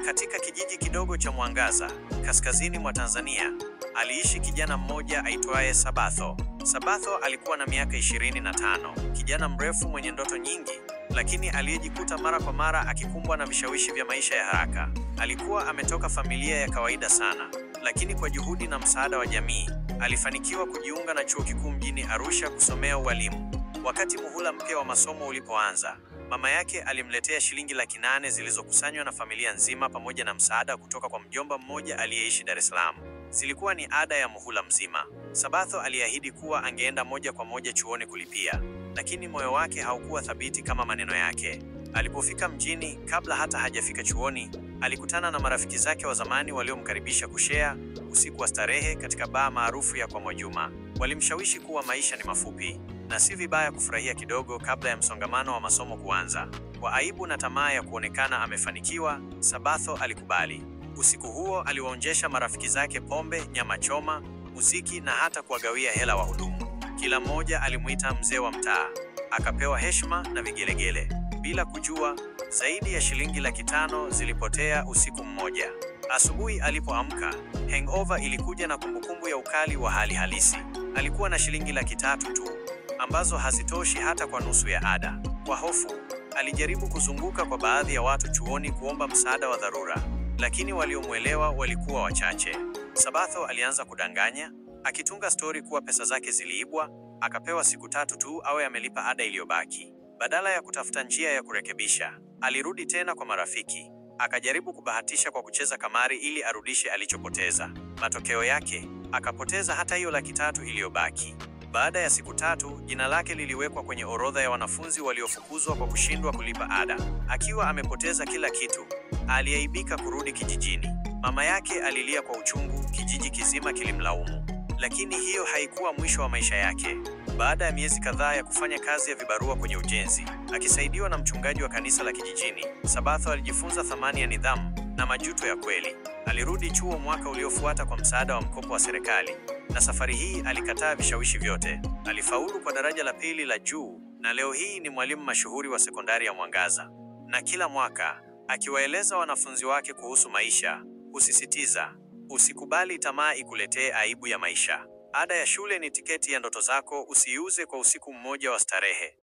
Katika kijiji kidogo cha Mwangaza, kaskazini mwa Tanzania, aliishi kijana mmoja aitwaye Sabatho. Sabatho alikuwa na miaka 25, kijana mrefu mwenye ndoto nyingi, lakini aliyejikuta mara kwa mara akikumbwa na vishawishi vya maisha ya haraka. Alikuwa ametoka familia ya kawaida sana, lakini kwa juhudi na msaada wa jamii, alifanikiwa kujiunga na chuo kikuu mjini Arusha kusomea ualimu. Wakati muhula mpya wa masomo ulipoanza, mama yake alimletea shilingi 800,000 zilizokusanywa na familia nzima pamoja na msaada kutoka kwa mjomba mmoja aliyeishi Dar es Salaam. Zilikuwa ni ada ya muhula mzima. Sabatho aliahidi kuwa angeenda moja kwa moja chuoni kulipia, lakini moyo wake haukuwa thabiti kama maneno yake. Alipofika mjini, kabla hata hajafika chuoni, alikutana na marafiki zake wa zamani waliomkaribisha kushare usiku wa starehe katika baa maarufu ya kwa Mwajuma. Walimshawishi kuwa maisha ni mafupi na si vibaya kufurahia kidogo kabla ya msongamano wa masomo kuanza. Kwa aibu na tamaa ya kuonekana amefanikiwa, Sabatho alikubali. Usiku huo aliwaonjesha marafiki zake pombe, nyama choma, muziki na hata kuwagawia hela wahudumu. Kila mmoja alimuita mzee wa mtaa, akapewa heshima na vigelegele. Bila kujua, zaidi ya shilingi 500,000 zilipotea usiku mmoja. Asubuhi alipoamka, hangover ilikuja na kumbukumbu ya ukali wa hali halisi. Alikuwa na shilingi 300,000 tu, ambazo hazitoshi hata kwa nusu ya ada. Kwa hofu, alijaribu kuzunguka kwa baadhi ya watu chuoni kuomba msaada wa dharura, lakini waliomwelewa walikuwa wachache. Sabatho alianza kudanganya, akitunga stori kuwa pesa zake ziliibwa, akapewa siku 3 tu awe amelipa ada iliyobaki. Badala ya kutafuta njia ya kurekebisha, alirudi tena kwa marafiki. Akajaribu kubahatisha kwa kucheza kamari ili arudishe alichopoteza. Matokeo yake, akapoteza hata hiyo 300,000 iliyobaki. Baada ya siku 3, jina lake liliwekwa kwenye orodha ya wanafunzi waliofukuzwa kwa kushindwa kulipa ada. Akiwa amepoteza kila kitu, aliaibika kurudi kijijini. Mama yake alilia kwa uchungu, kijiji kizima kilimlaumu. Lakini hiyo haikuwa mwisho wa maisha yake. Baada ya miezi kadhaa ya kufanya kazi ya vibarua kwenye ujenzi, akisaidiwa na mchungaji wa kanisa la kijijini, Sabatho alijifunza thamani ya nidhamu na majuto ya kweli. Alirudi chuo mwaka uliofuata kwa msaada wa mkopo wa serikali, na safari hii alikataa vishawishi vyote. Alifaulu kwa daraja la 2 la juu, na leo hii ni mwalimu mashuhuri wa sekondari ya Mwangaza. Na kila mwaka, akiwaeleza wanafunzi wake kuhusu maisha, husisitiza, usikubali tamaa ikuletee aibu ya maisha. Ada ya shule ni tiketi ya ndoto zako, usiiuze kwa usiku mmoja wa starehe.